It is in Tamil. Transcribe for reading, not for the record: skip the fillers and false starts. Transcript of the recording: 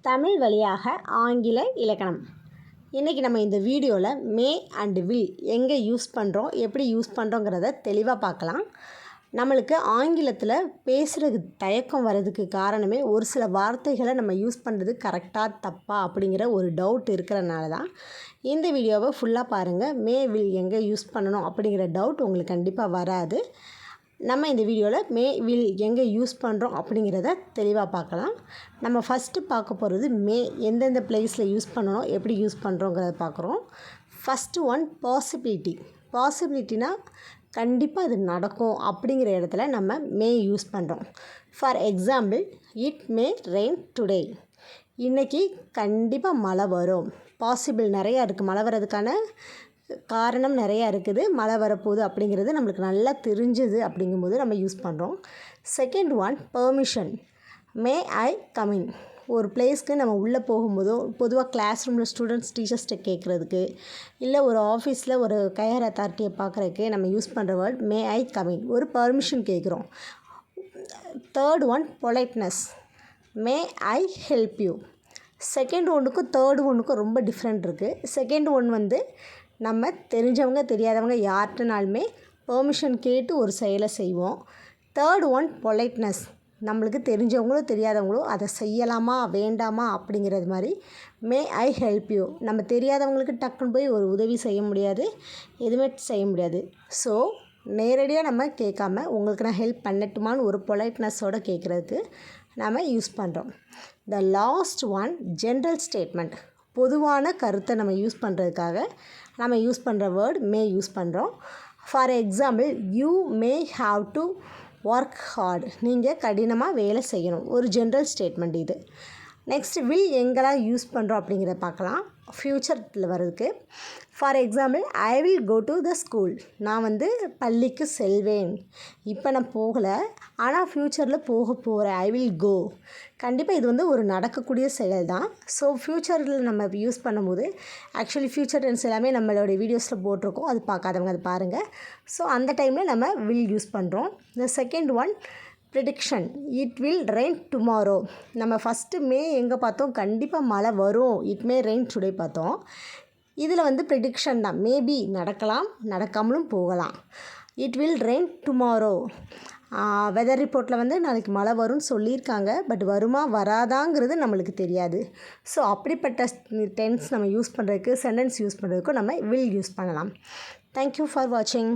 தமிழ் வழியாக ஆங்கில இலக்கணம். இன்றைக்கி நம்ம இந்த வீடியோவில் மே அண்ட் வில் எங்கே யூஸ் பண்ணுறோம், எப்படி யூஸ் பண்ணுறோங்கிறத தெளிவாக பார்க்கலாம். நம்மளுக்கு ஆங்கிலத்தில் பேசுகிறதுக்கு தயக்கம் வர்றதுக்கு காரணமே ஒரு சில வார்த்தைகளை நம்ம யூஸ் பண்ணுறது கரெக்டாக தப்பா அப்படிங்கிற ஒரு டவுட் இருக்கிறனால தான். இந்த வீடியோவை ஃபுல்லாக பாருங்கள். மே வில் எங்கே யூஸ் பண்ணணும் அப்படிங்கிற டவுட் உங்களுக்கு கண்டிப்பாக வராது. நம்ம இந்த வீடியோவில் மே வில் எங்கே யூஸ் பண்ணுறோம் அப்படிங்கிறத தெளிவாக பார்க்கலாம். நம்ம ஃபஸ்ட்டு பார்க்க போகிறது மே எந்தெந்த பிளேஸில் யூஸ் பண்ணணும், எப்படி யூஸ் பண்ணுறோங்கிறத பார்க்குறோம். First one possibility. பாசிபிலிட்டினா கண்டிப்பாக அது நடக்கும் அப்படிங்கிற இடத்துல நம்ம மே யூஸ் பண்ணுறோம். For example, it may rain today. இன்றைக்கி கண்டிப்பாக மழை வரும். பாசிபிள் நிறையா இருக்குது, மழை வர்றதுக்கான காரணம் நிறையா இருக்குது. மழை வரப்போகுது அப்படிங்கிறது நம்மளுக்கு நல்லா தெரிஞ்சுது. அப்படிங்கும்போது நம்ம யூஸ் பண்ணுறோம். Second one permission. May I come in. ஒரு பிளேஸ்க்கு நம்ம உள்ளே போகும்போதோ, பொதுவாக கிளாஸ் ரூமில் ஸ்டூடெண்ட்ஸ் டீச்சர்ஸ்கிட்ட கேட்குறதுக்கு, இல்லை ஒரு ஆஃபீஸில் ஒரு ஹையர் அத்தாரிட்டியை பார்க்குறதுக்கு நம்ம யூஸ் பண்ணுற word May I come in. ஒரு பெர்மிஷன் கேட்குறோம். Third one politeness. May I help you. Second ஒன்றுக்கும் தேர்டு ஒன்றுக்கும் ரொம்ப டிஃப்ரெண்ட் இருக்குது. செகண்ட் ஒன் வந்து நம்ம தெரிஞ்சவங்க தெரியாதவங்க யார்கிட்டனாலுமே பெர்மிஷன் கேட்டு ஒரு செயலை செய்வோம். Third one politeness. நம்மளுக்கு தெரிஞ்சவங்களோ தெரியாதவங்களோ அதை செய்யலாமா வேண்டாமா அப்படிங்கிறது மாதிரி மே ஐ ஹெல்ப் யூ. நம்ம தெரியாதவங்களுக்கு டக்குன்னு போய் ஒரு உதவி செய்ய முடியாது, எதுவுமே செய்ய முடியாது. ஸோ நேரடியாக நம்ம கேட்காம உங்களுக்கு நான் ஹெல்ப் பண்ணட்டுமான்னு ஒரு பொலைட்னஸோடு கேட்குறதுக்கு நம்ம யூஸ் பண்ணுறோம். The last one general statement. பொதுவான கருத்தை நம்ம யூஸ் பண்ணுறதுக்காக நம்ம யூஸ் பண்ணுற வேர்ட் மே யூஸ் பண்ணுறோம். For example, you may have to work hard. நீங்கள் கடினமாக வேலை செய்யணும். ஒரு ஜென்ரல் ஸ்டேட்மெண்ட் இது. நெக்ஸ்ட் வில் எங்கெல்லாம் யூஸ் பண்ணுறோம் அப்படிங்கிறத பார்க்கலாம். ஃப்யூச்சரில் வர்றதுக்கு for example, I will go to the school. நான் வந்து பள்ளிக்கு செல்வேன். இப்போ நான் போகலை, ஆனால் ஃப்யூச்சரில் போக போகிறேன். I will go. கண்டிப்பாக இது வந்து ஒரு நடக்கக்கூடிய செயல் தான். ஸோ ஃப்யூச்சரில் நம்ம யூஸ் பண்ணும்போது ஆக்சுவலி ஃப்யூச்சர் டென்ஸ் எல்லாமே நம்மளுடைய வீடியோஸில் போட்டிருக்கோம். அது பார்க்காதவங்க அது பாருங்கள். ஸோ அந்த டைமில் நம்ம வில் யூஸ் பண்ணுறோம். The second one prediction. It will rain tomorrow. நம்ம ஃபஸ்ட்டு மே எங்கே பார்த்தோம், கண்டிப்பாக மழை வரும், இட் மே ரெயின் டுடே பார்த்தோம். இதில் வந்து ப்ரிடிக்ஷன் தான். மேபி நடக்கலாம், நடக்காமலும் போகலாம். It will rain tomorrow. Weather ரிப்போர்ட்டில் வந்து நாளைக்கு மழை வரும்னு சொல்லியிருக்காங்க. பட் வருமா வராதாங்கிறது நம்மளுக்கு தெரியாது. ஸோ அப்படிப்பட்ட டென்ஸ் நம்ம யூஸ் பண்ணுறதுக்கு, சென்டென்ஸ் யூஸ் பண்ணுறதுக்கும் நம்ம வில் யூஸ் பண்ணலாம். தேங்க்யூ ஃபார் வாட்சிங்.